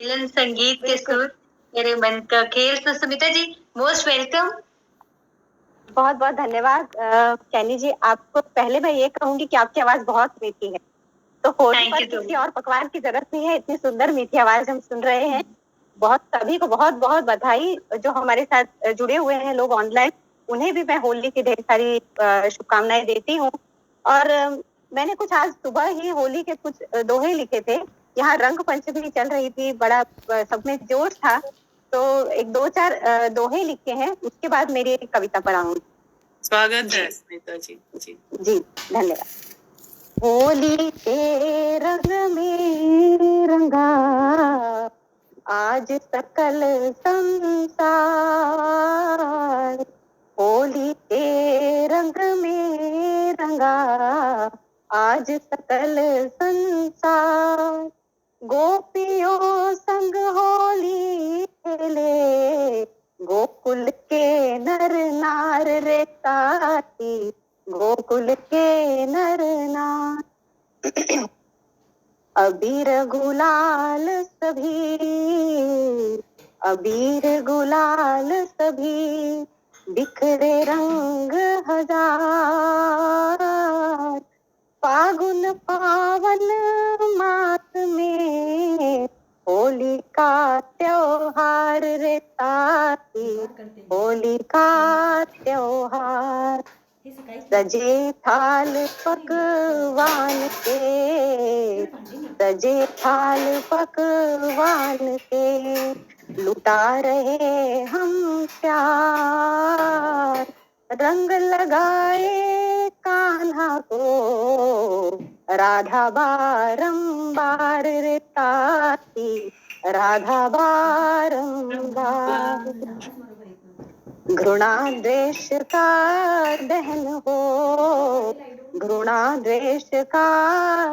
मिलन संगीत के सुर, मेरे मन का खेल। तो सुमिता जी, मोस्ट वेलकम। बहुत बहुत धन्यवाद कैनी जी। आपको पहले मैं ये कहूंगी कि आपकी आवाज बहुत मीठी है, तो होली पर किसी और पकवान की जरूरत नहीं है, इतनी सुंदर मीठी आवाज हम सुन रहे हैं। बहुत सभी को बहुत बहुत बधाई। जो हमारे साथ जुड़े हुए हैं लोग ऑनलाइन, उन्हें भी मैं होली की ढेर सारी शुभकामनाएं देती हूँ। और मैंने कुछ आज सुबह ही होली के कुछ दोहे लिखे थे। यहाँ रंग पंचमी चल रही थी, बड़ा सब में जोश था, तो एक दो चार दोहे लिखे हैं, उसके बाद मेरी एक कविता पढ़ाऊंगी। स्वागत है स्मिता जी। जी धन्यवाद। होली के रंग में रंगा आज सकल संसार, होली के रंग में रंगा आज सकल संसार, गोपियों संग होली खेले गोकुल के नर नार रे ताती, गोकुल के नर नार। अबीर गुलाल सभी, अबीर गुलाल सभी, बिखरे रंग हजार, फागुन पावन मास में होली का त्योहार रे ताती, होली का त्योहार। सजे थाल पकवान के, सजे थाल पकवान के, लुटा रहे हम प्यार, रंग लगाए कान्हा को राधा बारंबार रे ताती, राधा बारंबार। घृणा द्वेष का दहन हो, घृणा द्वेष का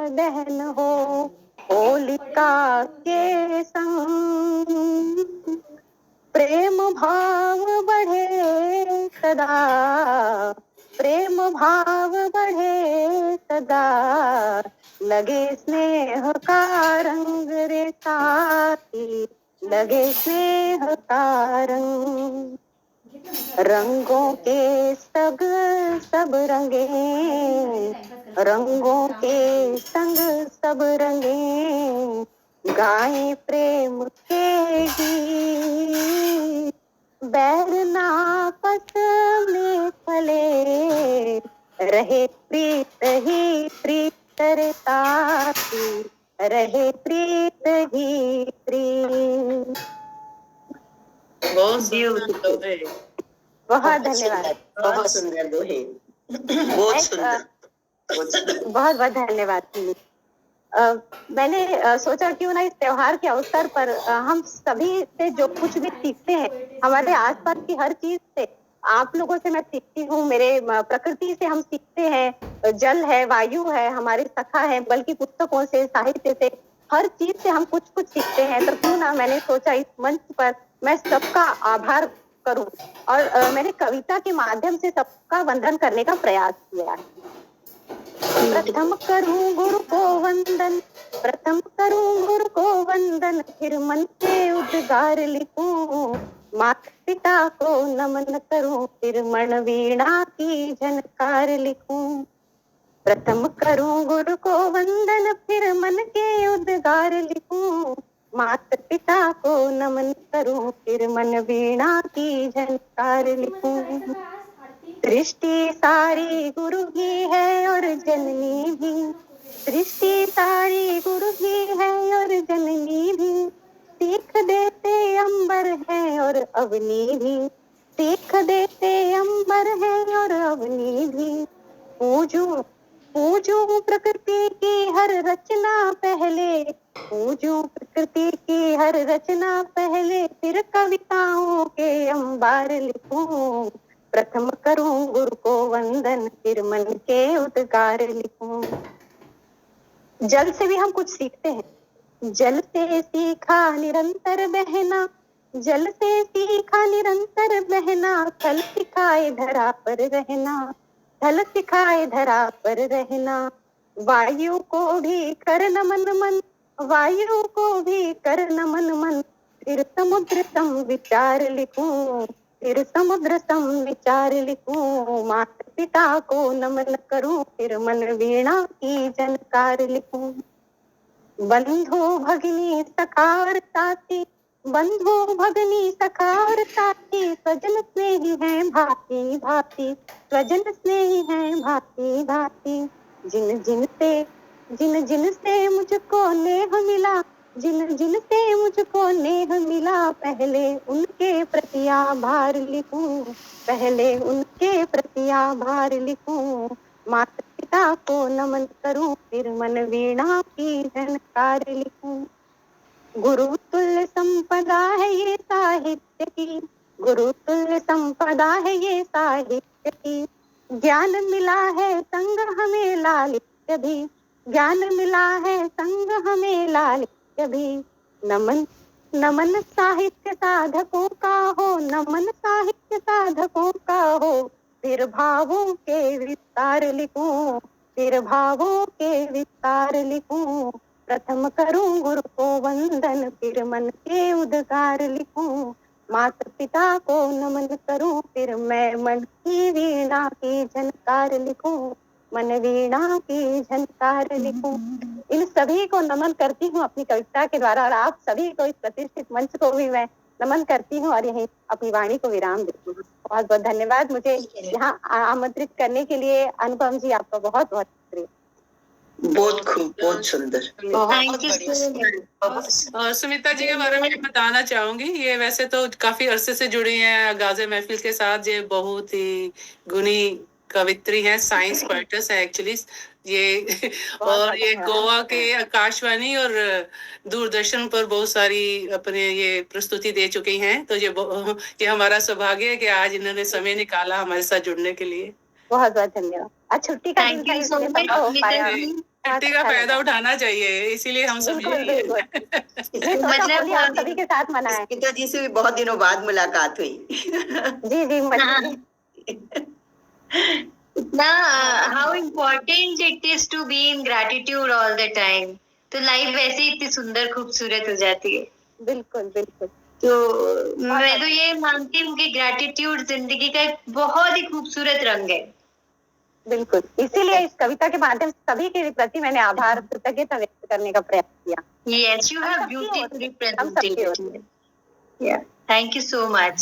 दहन हो, होलिका के संग प्रेम भाव बढ़े सदा, प्रेम भाव बढ़े सदा, लगे स्नेह का रंग रे साथी, लगे स्नेह का रंग। रंगों के संग सब रंगे, रंगों के संग सब रंगे, गाए प्रेम के गीत, बैर नापस में फले, रहे प्रीत ही प्रीत रे ताती, रहे प्रीत ही प्रीत। बहुत सुंदर, बहुत धन्यवाद, बहुत सुंदर दोहे, बहुत सुंदर, बहुत बहुत धन्यवाद। मैंने सोचा क्यों ना इस त्योहार के अवसर पर हम सभी से जो कुछ भी सीखते हैं, हमारे आसपास की हर चीज से, आप लोगों से मैं सीखती हूँ, मेरे प्रकृति से हम सीखते हैं, जल है, वायु है, हमारे सखा है, बल्कि पुस्तकों से, साहित्य से, हर चीज से हम कुछ कुछ सीखते हैं। तो क्यों ना मैंने सोचा इस मंच पर मैं सबका आभार करूं और मैंने कविता के माध्यम से सबका वंदन करने का प्रयास किया। प्रथम करूं गुरु को वंदन, प्रथम करूं गुरु को वंदन, फिर मन के उद्गार लिखूं, माता पिता को नमन करूं, फिर मन वीणा की झनकार लिखूं। प्रथम करूं गुरु को वंदन, फिर मन के उद्गार लिखूं, माता पिता को नमन करूं, फिर मन वीणा की झनकार लिखूं। सृष्टि सारी गुरु की है और जननी भी, सृष्टि सारी गुरु की है और जननी भी, सीख देते अंबर है और अवनी भी, सीख देते अंबर है और अवनी भी। पूजूं पूजूं प्रकृति की हर रचना पहले, पूजूं प्रकृति की हर रचना पहले, फिर कविताओं के अंबार लिखूं। प्रथम करूं गुरु को वंदन, फिर मन के उद्गार लिखूं। जल से भी हम कुछ सीखते हैं, जल से सीखा निरंतर बहना, जल से सीखा निरंतर बहना, थल सिखाए धरा पर रहना, थल सिखाए धरा पर रहना। वायु को भी कर नमन मन, वायु को भी कर नमन मन, फिर समुद्र सम विचार लिखूं, फिर समुद्र सम विचार लिखूं, माता पिता को नमन करूं, फिर मन वीणा की झनकार लिखूं। बंधु भगिनी सखार साथी, बंधु भगिनी सखार साथी, स्वजन स्नेही है भांति भांति, स्वजन स्नेही है भांति भांति। जिन जिन से मुझको नेह मिला, जिन जिन से मुझको नेह मिला, पहले उनके प्रति आभार लिखूं, पहले उनके प्रति आभार लिखूं। माता पिता को नमन करूं, फिर मन वीणा की झनकार लिखूं। गुरु तुल्य संपदा है ये साहित्य की, गुरु तुल्य संपदा है ये साहित्य की। ज्ञान मिला है संग हमें लालित्य भी, ज्ञान मिला है संग हमें लालित्य भी। नमन नमन साहित्य साधकों का हो, नमन साहित्य साधकों का हो, फिर भावों के विस्तार लिखूं, फिर भावों के विस्तार लिखूं। प्रथम करूं गुरु को वंदन, फिर मन के उद्गार लिखूं। माता पिता को नमन करूं, फिर मैं मन की वीणा की झनकार लिखूं, मन वीणा की झनकार लिखूं। इन सभी को नमन करती हूँ अपनी कविता के द्वारा, और आप सभी को, इस प्रतिष्ठित मंच को भी मैं नमन करती हूँ और यही अपनी वाणी को विराम देती हूँ। बहुत बहुत धन्यवाद मुझे यहाँ आमंत्रित करने के लिए। अनुपम जी, आपका बहुत बहुत शुक्रिया। बहुत खूब, बहुत सुंदर। Thank you so much. और सुमिता जी के बारे में बताना चाहूंगी, ये वैसे तो काफी अरसे से जुड़ी हैं गाजे महफिल के साथ। ये बहुत ही गुणी कवित्री हैं, साइंस पोएट्स है एक्चुअली ये। और ये गोवा के आकाशवाणी और दूरदर्शन पर बहुत सारी अपने ये प्रस्तुति दे चुकी हैं। तो ये हमारा सौभाग्य है कि आज इन्होंने समय निकाला हमारे साथ जुड़ने के लिए। बहुत बहुत धन्यवाद। आज छुट्टी का दिन था, इसलिए सबको हो पाया। छुट्टी का फायदा उठाना चाहिए, इसीलिए हम सभी मतलब आप सभी के साथ मनाएं। गीता जी से भी बहुत दिनों बाद मुलाकात हुई। जी जी। how important it is to be in gratitude all the time। तो लाइफ वैसे ही इतनी सुंदर खूबसूरत हो जाती है। बिल्कुल बिल्कुल। तो मैं तो ये मानती हूँ कि ग्रैटिट्यूड जिंदगी का एक बहुत ही खूबसूरत रंग है। बिल्कुल, इसीलिए इस कविता के माध्यम से सभी के प्रति मैंने आभार कृतज्ञता व्यक्त करने का प्रयास किया। Yes, you have beautifully presented it. Yeah, thank you so much.